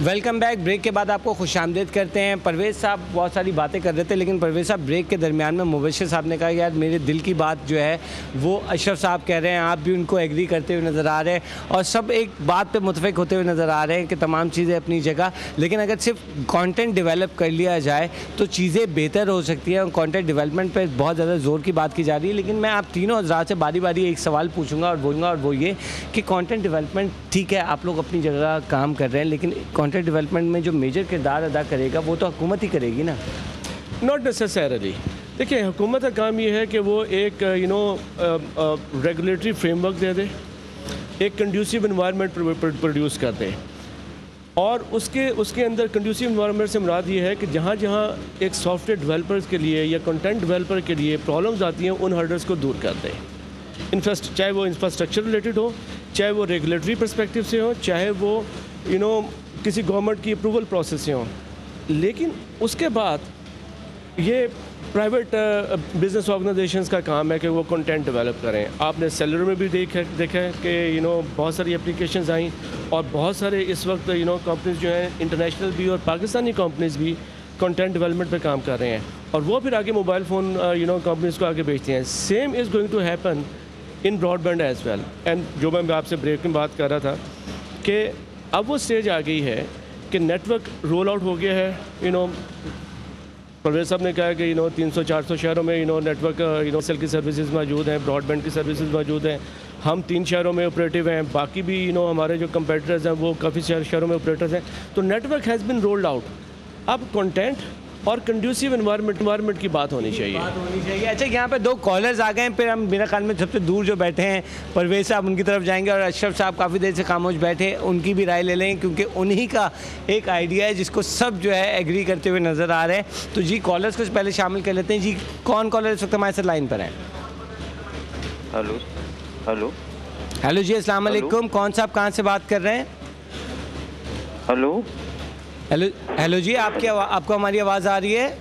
Welcome back. Break के बाद आपको खुशामदीद करते हैं। परवेज़ साहब बहुत सारी बातें कर रहे थे, लेकिन परवेज़ साहब ब्रेक के दरमियान में मुबशिर साहब ने कहा यार मेरे दिल की बात जो है वो अशरफ साहब कह रहे हैं, आप भी उनको एग्री करते हुए नज़र आ रहे हैं और सब एक बात पे मुतफिक होते हुए नज़र आ रहे हैं कि तमाम चीज़ें अपनी जगह, लेकिन अगर सिर्फ कंटेंट डेवलप कर लिया जाए तो चीज़ें बेहतर हो सकती है और कंटेंट डेवलपमेंट पर बहुत ज़्यादा ज़ोर की बात की जा रही है। लेकिन मैं आप तीनों हज़रात से बारी बारी एक सवाल पूछूंगा और बोलूँगा, और वो ये कि कंटेंट डेवलपमेंट ठीक है, आप लोग अपनी जगह काम कर रहे हैं, लेकिन कंटेंट डेवलपमेंट में जो मेजर किरदार अदा करेगा वो तो हुकूमत ही करेगी ना। Not necessarily. देखिए, हुकूमत का काम ये है कि वो एक रेगुलेटरी फ्रेमवर्क दे दे, एक कंड्यूसिव इन्वायरमेंट प्रोड्यूस कर दे, और उसके अंदर कंड्यूसिव इन्वायरमेंट से मुराद ये है कि जहाँ जहाँ एक सॉफ्टवेयर डेवलपर्स के लिए या कंटेंट डेवलपर के लिए प्रॉब्लम्स आती हैं उन हर्डल्स को दूर कर दे। चाहे वो इंफ्रास्ट्रक्चर रिलेटेड हो, चाहे वो रेगुलेटरी पर्सपेक्टिव से हो, चाहे वो किसी गवर्नमेंट की अप्रूवल प्रोसेस से हो। लेकिन उसके बाद ये प्राइवेट बिजनेस ऑर्गेनाइजेशंस का काम है कि वो कंटेंट डेवलप करें। आपने सेलर में भी देखा है कि बहुत सारी एप्लीकेशंस आई और बहुत सारे इस वक्त कंपनीज जो हैं, इंटरनेशनल भी और पाकिस्तानी कंपनीज भी कंटेंट डेवलपमेंट पे काम कर रहे हैं और वो फिर आगे मोबाइल फ़ोन कंपनीज को आगे बेचते हैं। Same is going to happen in broadband as well. And जो मैं आपसे ब्रेक में बात कर रहा था कि अब वो स्टेज आ गई है कि नेटवर्क रोल आउट हो गया है। परवेज़ साहब ने कहा कि 300-400 शहरों में नेटवर्क सेल की सर्विसेज मौजूद हैं, ब्रॉडबैंड की सर्विसेज मौजूद हैं। हम 3 शहरों में ऑपरेटिव हैं, बाकी भी हमारे जो कंपेटिटर्स हैं वो काफ़ी शहरों में ऑपरेटर्स हैं। तो network has been rolled out. अब कंटेंट और कंड्यूसिव इन्वायरमेंट की बात होनी चाहिए। अच्छा, यहाँ पे 2 कॉलर्स आ गए हैं, फिर हम मेरा ख्याल में सबसे दूर जो बैठे हैं परवेज़ साहब उनकी तरफ जाएंगे और अशरफ साहब काफ़ी देर से खामोश बैठे हैं, उनकी भी राय ले लें क्योंकि उन्हीं का एक आइडिया है जिसको सब जो है एग्री करते हुए नज़र आ रहे हैं। तो जी कॉलर्स को पहले शामिल कर लेते हैं। जी कौन कॉलर इस वक्त हमारे साथ लाइन पर हैं? हेलो हेलो हेलो जी, अस्सलाम वालेकुम। कौन साहब कहाँ से बात कर रहे हैं? हेलो हेलो हेलो जी, आपको हमारी आवाज़ आ रही है?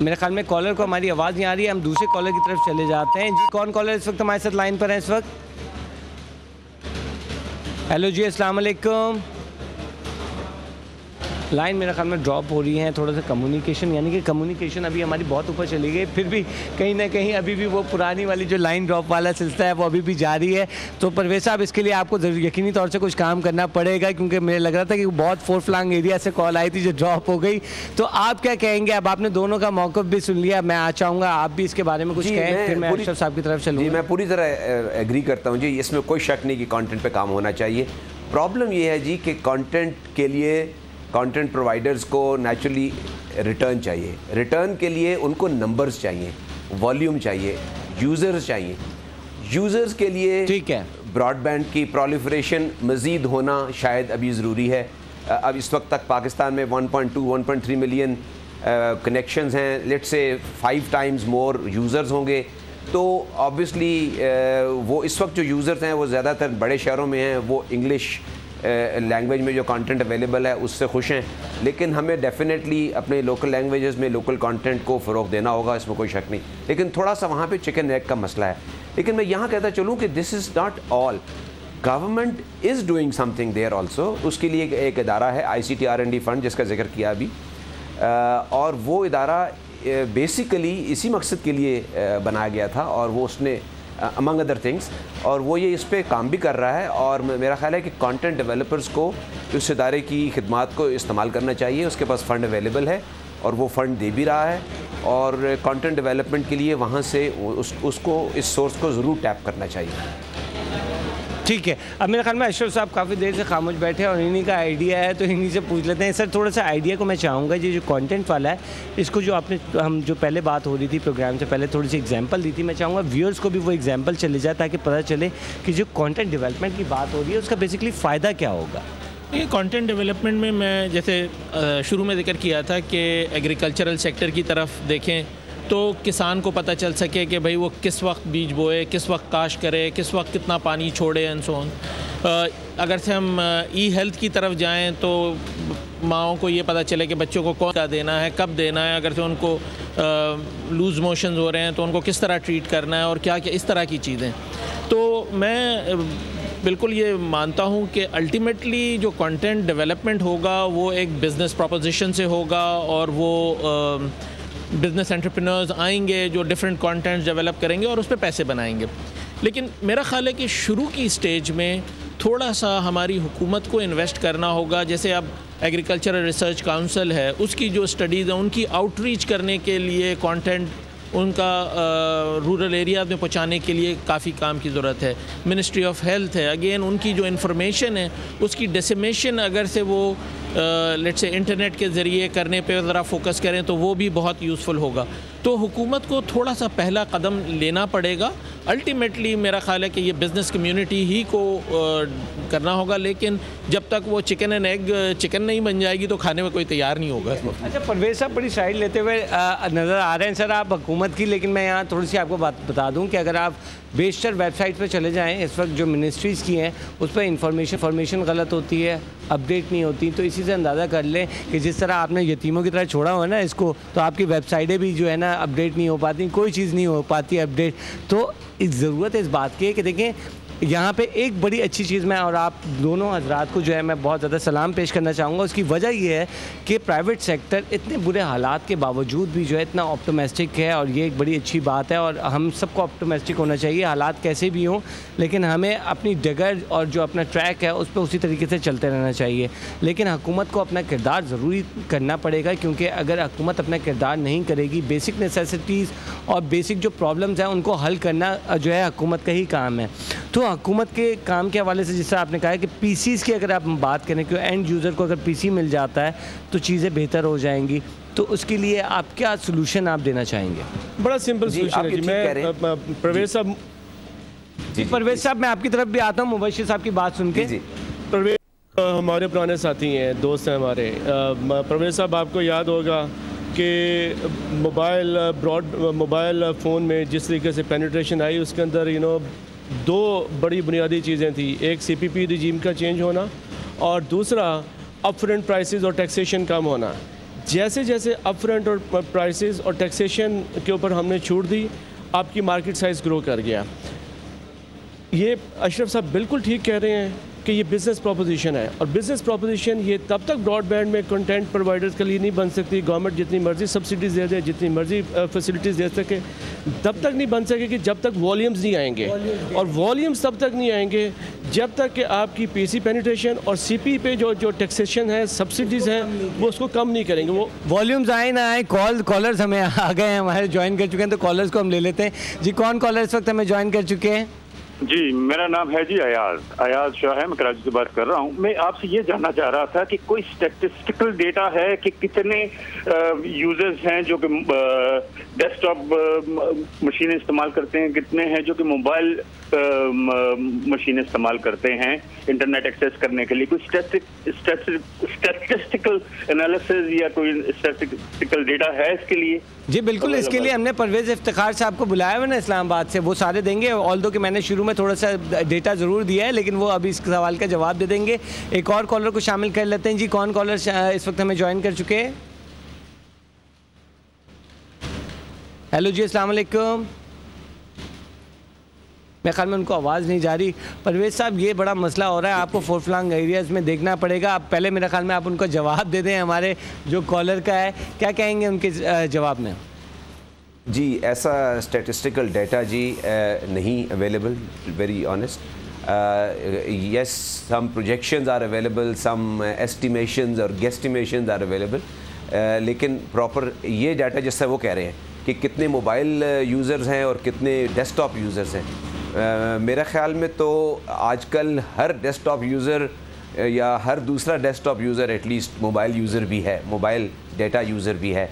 मेरे ख्याल में कॉलर को हमारी आवाज़ नहीं आ रही है, हम दूसरे कॉलर की तरफ चले जाते हैं। जी कौन कॉलर इस वक्त हमारे साथ लाइन पर है इस वक्त? हेलो जी, अस्सलाम वालेकुम। लाइन मेरे ख्याल में ड्रॉप हो रही है, थोड़ा सा कम्युनिकेशन, यानी कि कम्युनिकेशन अभी हमारी बहुत ऊपर चली गई, फिर भी कहीं ना कहीं अभी भी वो पुरानी वाली जो लाइन ड्रॉप वाला सिलसिला है वो अभी भी जारी है। तो परवेज़ साहब, इसके लिए आपको यकीनी तौर से कुछ काम करना पड़ेगा क्योंकि मुझे लग रहा था कि बहुत फोर फ्लांग एरिया से कॉल आई थी जो ड्रॉप हो गई। तो आप क्या कहेंगे? अब आपने दोनों का मौक़िफ़ भी सुन लिया, मैं आ चाहूँगा आप भी इसके बारे में कुछ कहें, फिर मैं अशरफ साहब की तरफ चलूँगा। जी, मैं पूरी तरह एग्री करता हूँ जी, इसमें कोई शक नहीं कि कंटेंट पे काम होना चाहिए। प्रॉब्लम ये है जी कि कंटेंट के लिए कंटेंट प्रोवाइडर्स को नेचुरली रिटर्न चाहिए। रिटर्न के लिए उनको नंबर्स चाहिए, वॉल्यूम चाहिए, यूज़र्स चाहिए। यूज़र्स के लिए ठीक है, ब्रॉडबैंड की प्रोलिफरेशन मज़ीद होना शायद अभी ज़रूरी है। अब इस वक्त तक पाकिस्तान में 1.2-1.3 मिलियन कनेक्शंस हैं। Let's say 5 times more users होंगे तो ऑब्वियसली वो इस वक्त जो यूज़र्स हैं वो ज़्यादातर बड़े शहरों में हैं, वो इंग्लिश लैंग्वेज में जो कंटेंट अवेलेबल है उससे खुश हैं। लेकिन हमें डेफिनेटली अपने लोकल लैंग्वेजेस में लोकल कंटेंट को फ़रोग़ देना होगा, इसमें कोई शक नहीं। लेकिन थोड़ा सा वहाँ पे चिकन एग का मसला है। लेकिन मैं यहाँ कहता चलूँ कि this is not all, government is doing something there also. उसके लिए एक इदारा है ICT R&D फंड जिसका जिक्र किया अभी, और वो इदारा बेसिकली इसी मकसद के लिए बनाया गया था और वो उसने अमंग अदर थिंग्स, और वो ये इस पर काम भी कर रहा है। और मेरा ख्याल है कि कंटेंट डेवलपर्स को उस इदारे की खिदमात को इस्तेमाल करना चाहिए। उसके पास फ़ंड अवेलेबल है और वो फ़ंड दे भी रहा है, और कंटेंट डेवलपमेंट के लिए वहाँ से उसको इस सोर्स को ज़रूर टैप करना चाहिए। ठीक है, अब मेरे ख्याल में अशरफ साहब काफ़ी देर से खामोश बैठे हैं और इन्हीं का आइडिया है तो इन्हीं से पूछ लेते हैं। सर, थोड़ा सा आइडिया को मैं चाहूँगा, ये जो कंटेंट वाला है इसको जो आपने हम जो पहले बात हो रही थी प्रोग्राम से पहले थोड़ी सी एग्जांपल दी थी, मैं चाहूँगा व्यूअर्स को भी वो एग्जांपल चले जाए ताकि पता चले कि जो कंटेंट डेवलपमेंट की बात हो रही है उसका बेसिकली फ़ायदा क्या होगा। ये कंटेंट डेवलपमेंट में मैं जैसे शुरू में जिक्र किया था कि एग्रीकल्चरल सेक्टर की तरफ देखें तो किसान को पता चल सके कि भाई वो किस वक्त बीज बोए, किस वक्त काश करे, किस वक्त कितना पानी छोड़े एंड सो ऑन। अगर से हम ई-हेल्थ की तरफ जाएं तो माँओं को ये पता चले कि बच्चों को कौन सा देना है, कब देना है, अगर से उनको लूज़ मोशंस हो रहे हैं तो उनको किस तरह ट्रीट करना है और क्या क्या इस तरह की चीज़ें। तो मैं बिल्कुल ये मानता हूँ कि अल्टीमेटली जो कंटेंट डेवलपमेंट होगा वो एक बिज़नेस प्रोपोजिशन से होगा, और वो बिज़नेस एंटरप्रेन्योर्स आएंगे जो डिफरेंट कंटेंट्स डेवलप करेंगे और उस पर पैसे बनाएंगे। लेकिन मेरा ख़्याल है कि शुरू की स्टेज में थोड़ा सा हमारी हुकूमत को इन्वेस्ट करना होगा। जैसे अब एग्रीकल्चरल रिसर्च काउंसिल है, उसकी जो स्टडीज़ हैं उनकी आउटरीच करने के लिए कंटेंट उनका रूरल एरिया में पहुंचाने के लिए काफ़ी काम की ज़रूरत है। मिनिस्ट्री ऑफ हेल्थ है, अगेन उनकी जो इन्फॉर्मेशन है उसकी डिसमेशन अगर से वो लेट्स से इंटरनेट के ज़रिए करने पे ज़रा फोकस करें तो वो भी बहुत यूज़फुल होगा। तो हुकूमत को थोड़ा सा पहला कदम लेना पड़ेगा। अल्टीमेटली मेरा ख्याल है कि ये बिज़नेस कम्युनिटी ही को करना होगा, लेकिन जब तक वो चिकन एंड एग चिकन नहीं बन जाएगी तो खाने में कोई तैयार नहीं होगा। अच्छा परवेज़ साहब, बड़ी साइड लेते हुए नज़र आ रहे हैं सर आप हुकूमत की, लेकिन मैं यहाँ थोड़ी सी आपको बात बता दूँ कि अगर आप बेशतर वेबसाइट पर चले जाएँ, इस वक्त जो मिनिस्ट्रीज़ की हैं उस पर इंफॉर्मेशन गलत होती है, अपडेट नहीं होती। तो इसी से अंदाज़ा कर लें कि जिस तरह आपने यतीमों की तरह छोड़ा हुआ है ना इसको, तो आपकी वेबसाइटें भी जो है ना अपडेट नहीं हो पाती, कोई चीज़ नहीं हो पाती अपडेट। तो ज़रूरत है इस बात की कि देखें यहाँ पे एक बड़ी अच्छी चीज़ मैं और आप दोनों हजरात को जो है मैं बहुत ज़्यादा सलाम पेश करना चाहूँगा। उसकी वजह ये है कि प्राइवेट सेक्टर इतने बुरे हालात के बावजूद भी जो है इतना ऑप्टिमिस्टिक है, और ये एक बड़ी अच्छी बात है। और हम सबको ऑप्टिमिस्टिक होना चाहिए, हालात कैसे भी हों, लेकिन हमें अपनी डगर और जो अपना ट्रैक है उस पर उसी तरीके से चलते रहना चाहिए। लेकिन हुकूमत को अपना किरदार ज़रूरी करना पड़ेगा, क्योंकि अगर हुकूमत अपना किरदार नहीं करेगी, बेसिक नेसेसिटीज़ और बेसिक जो प्रॉब्लम्स हैं उनको हल करना जो है हुकूमत का ही काम है। तो हुकूमत के काम के हवाले से जिस तरह आपने कहा है कि पीसीज़ की अगर आप बात करें कि एंड यूज़र को अगर पीसी मिल जाता है तो चीज़ें बेहतर हो जाएंगी, तो उसके लिए आप क्या सोल्यूशन आप देना चाहेंगे? बड़ा सिंपल सोल्यूशन है जी। मैं परवेज़ साहब परवेज़ साहब मैं आपकी तरफ भी आता हूँ मुबशिर साहब की बात सुन के। परवेज़ हमारे पुराने साथी हैं, दोस्त हैं हमारे। परवेज़ साहब आपको याद होगा कि मोबाइल फ़ोन में जिस तरीके से पेनिट्रेशन आई उसके अंदर दो बड़ी बुनियादी चीज़ें थी। एक सीपीपी रिजीम का चेंज होना और दूसरा अपफ्रंट प्राइसेस और टैक्सेशन कम होना। जैसे जैसे अपफ्रंट और प्राइसेस और टैक्सेशन के ऊपर हमने छूट दी, आपकी मार्केट साइज़ ग्रो कर गया। ये अशरफ साहब बिल्कुल ठीक कह रहे हैं कि ये बिज़नेस प्रोपोजिशन है, और बिज़नेस प्रोपोजिशन ये तब तक ब्रॉडबैंड में कंटेंट प्रोवाइडर्स के लिए नहीं बन सकती। गवर्नमेंट जितनी मर्ज़ी सब्सिडीज़ दे दे, जितनी मर्ज़ी फैसिलिटीज़ दे सके, तब तक नहीं बन सकेगी जब तक वॉल्यूम्स नहीं आएंगे। और वॉल्यूम्स तब तक नहीं आएंगे जब तक कि आपकी पीसी पेनिट्रेशन और सीपी पे जो टैक्सेशन है, सब्सिडीज़ हैं, वो उसको कम नहीं करेंगे। वो वॉल्यूम्स आए ना आए, कॉलर्स हमें आ गए हैं, हमारे ज्वाइन कर चुके हैं, तो कॉलर्स को हम ले लेते हैं जी। कौन कॉलर इस वक्त हमें ज्वाइन कर चुके हैं? जी, मेरा नाम है जी अयाज शाह है, मैं कराची से बात कर रहा हूँ। मैं आपसे ये जानना चाह रहा था कि कोई स्टैटिस्टिकल डेटा है कि कितने यूजर्स हैं जो कि डेस्कटॉप मशीनें इस्तेमाल करते हैं, कितने हैं जो कि मोबाइल मशीनें इस्तेमाल करते हैं इंटरनेट एक्सेस करने के लिए? कोई स्टैटिस्टिकल एनालिसिस या कोई स्टैटिस्टिकल डेटा है इसके लिए? जी बिल्कुल, इसके लिए हमने परवेज़ इफ्तिखार साहब को बुलाया हुआ ना इस्लामाबाद से, वो सारे देंगे। ऑल्दो कि मैंने शुरू में थोड़ा सा डेटा ज़रूर दिया है, लेकिन वो अभी इस सवाल का जवाब दे देंगे। एक और कॉलर को शामिल कर लेते हैं जी। कौन कॉलर इस वक्त हमें ज्वाइन कर चुके हैं? हेलो जी, अस्सलाम वालेकुम। मेरे ख्याल में उनको आवाज़ नहीं जा रही। परवेज़ साहब, ये बड़ा मसला हो रहा है, आपको फोर फ्लैंग एरियाज़ में देखना पड़ेगा। आप पहले मेरे ख्याल में आप उनको जवाब दे दें, हमारे जो कॉलर का है, क्या कहेंगे उनके जवाब में? जी, ऐसा स्टैटिस्टिकल डाटा जी नहीं available, very honest. yes, some projections are available, some estimations और guesstimations are available, लेकिन प्रॉपर ये डाटा जिससे वो कह रहे हैं कि कितने मोबाइल यूज़र्स हैं और कितने डेस्कटॉप यूज़र्स हैं, मेरा ख़्याल में तो आजकल हर डेस्कटॉप यूज़र या हर दूसरा desktop user at least mobile user भी है, मोबाइल डेटा यूज़र भी है।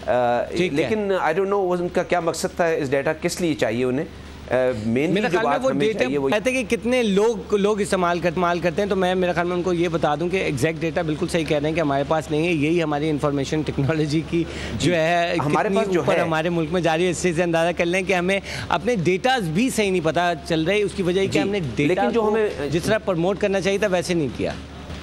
लेकिन आई डोंट नो उनका क्या मकसद था, इस डाटा किस लिए चाहिए उन्हें। मेरा ख्याल में वो डेटा कहते हैं कि कितने लोग इस्तेमाल करते हैं, तो मैं मेरा ख्याल में उनको ये बता दूं कि एग्जैक्ट डेटा बिल्कुल सही कह रहे हैं कि हमारे पास नहीं है। यही हमारी इंफॉर्मेशन टेक्नोलॉजी की जो है हमारे पास जो है हमारे मुल्क में जारी है, इससे अंदाज़ा कर लें कि हमें अपने डेटा भी सही नहीं पता चल रहे। उसकी वजह कि हमने डेटा जो हमें जिस तरह प्रमोट करना चाहिए था वैसे नहीं किया।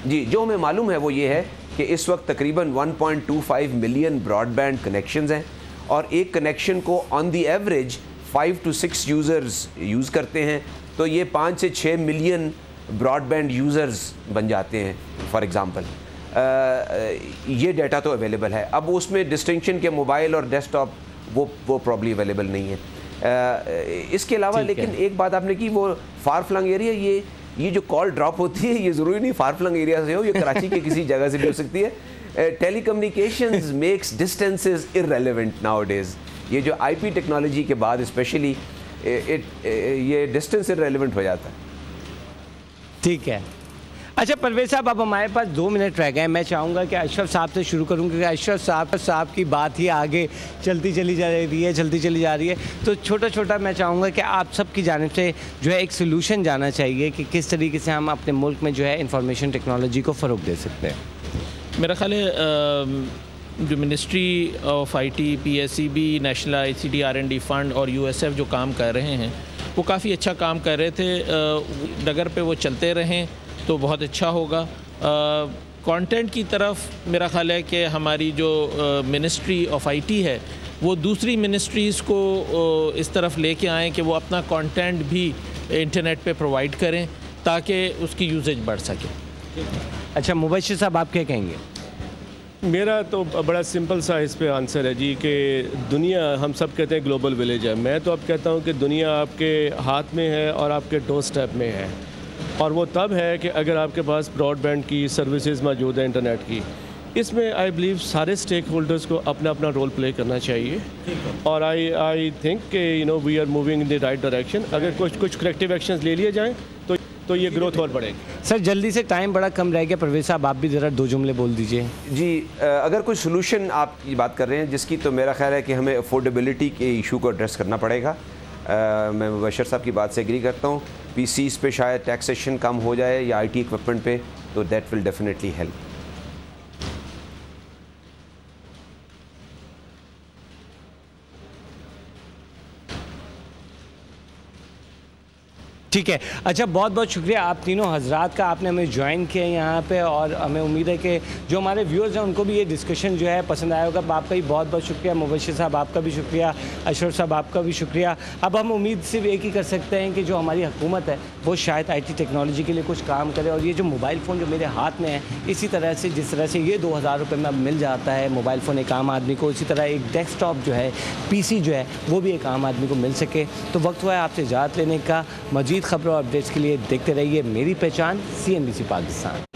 जी, जो हमें मालूम है वो ये है कि इस वक्त तकरीबन 1.25 मिलियन ब्रॉडबैंड कनेक्शंस हैं और एक कनेक्शन को on the average 5 to 6 users use करते हैं, तो ये 5 से 6 मिलियन ब्रॉडबैंड यूज़र्स बन जाते हैं फॉर एग्ज़ाम्पल, ये डाटा तो अवेलेबल है। अब उसमें डिस्टिंक्शन के मोबाइल और डेस्कटॉप वो प्रॉब्ली अवेलेबल नहीं है। इसके अलावा लेकिन एक बात आपने की, वो फार फ्लंग एरिया, ये जो कॉल ड्रॉप होती है ये ज़रूरी नहीं फार फ्लंग एरिया से हो, ये कराची के किसी जगह से भी हो सकती है। Telecommunications makes distances irrelevant nowadays. ये जो आईपी टेक्नोलॉजी के बाद स्पेशली ये डिस्टेंस इररेलेवेंट हो जाता है। ठीक है। अच्छा परवेज़ साहब, अब हमारे पास 2 मिनट रह गए। मैं चाहूँगा कि अशरफ साहब से शुरू करूँ, क्योंकि अशरफ साहब की बात ही आगे चलती चली जा रही है। तो छोटा छोटा मैं चाहूँगा कि आप सब की जानिब से जो है एक सोल्यूशन जाना चाहिए कि किस तरीके से हम अपने मुल्क में जो है इंफॉर्मेशन टेक्नोलॉजी को फ़रोग दे सकते हैं। मेरा ख्याल है जो ministry of IT, PSEB, national ICT R&D fund और USF जो काम कर रहे हैं वो काफ़ी अच्छा काम कर रहे थे। डगर पे वो चलते रहें तो बहुत अच्छा होगा। कंटेंट की तरफ मेरा ख्याल है कि हमारी जो मिनिस्ट्री ऑफ IT है वो दूसरी मिनिस्ट्रीज़ को इस तरफ लेके आएँ कि वो अपना कंटेंट भी इंटरनेट पे प्रोवाइड करें ताकि उसकी यूजेज बढ़ सके। अच्छा मुबश्शिर साहब, आप क्या कहेंगे? मेरा तो बड़ा सिंपल सा इस पे आंसर है जी, कि दुनिया, हम सब कहते हैं ग्लोबल विलेज है, मैं तो अब कहता हूँ कि दुनिया आपके हाथ में है और आपके डोर स्टेप में है। और वो तब है कि अगर आपके पास ब्रॉडबैंड की सर्विसेज मौजूद है, इंटरनेट की। इसमें आई बिलीव सारे स्टेक होल्डर्स को अपना अपना रोल प्ले करना चाहिए। और आई थिंक कि we are moving in the right direction. अगर कुछ करेक्टिव एक्शंस ले लिए जाएँ तो ये ग्रोथ और बढ़ेगी। सर जल्दी से, टाइम बड़ा कम रह गया, परवेज़ साहब आप भी ज़रा 2 जुमले बोल दीजिए। जी, अगर कोई सोल्यूशन आप ये बात कर रहे हैं जिसकी, तो मेरा ख्याल है कि हमें अफोर्डेबिलिटी के इशू को एड्रेस करना पड़ेगा। मैं मुबश्शिर साहब की बात से एग्री करता हूँ। PCs पे शायद टैक्सेशन कम हो जाए या IT इक्विपमेंट पे, तो दैट विल डेफिनेटली हेल्प। ठीक है। अच्छा बहुत बहुत शुक्रिया आप तीनों हजरात का, आपने हमें ज्वाइन किया यहाँ पे, और हमें उम्मीद है कि जो हमारे व्यूअर्स हैं उनको भी ये डिस्कशन जो है पसंद आया होगा। आपका भी बहुत बहुत शुक्रिया। मुबश्शिर साहब आपका भी शुक्रिया। अशरफ साहब आपका भी शुक्रिया। अब हम उम्मीद सिर्फ एक ही कर सकते हैं कि जो हमारी हुकूमत है वो शायद IT टेक्नोलॉजी के लिए कुछ काम करे, और ये जो मोबाइल फ़ोन जो मेरे हाथ में है, इसी तरह से जिस तरह से ये 2000 रुपये में अब मिल जाता है मोबाइल फ़ोन एक आम आदमी को, इसी तरह एक डेस्कटॉप जो है, PC जो है, वो भी एक आम आदमी को मिल सके। तो वक्त हुआ है आपसे इजाज़त लेने का। मजीद खबरों और अपडेट्स के लिए देखते रहिए मेरी पहचान CNBC पाकिस्तान।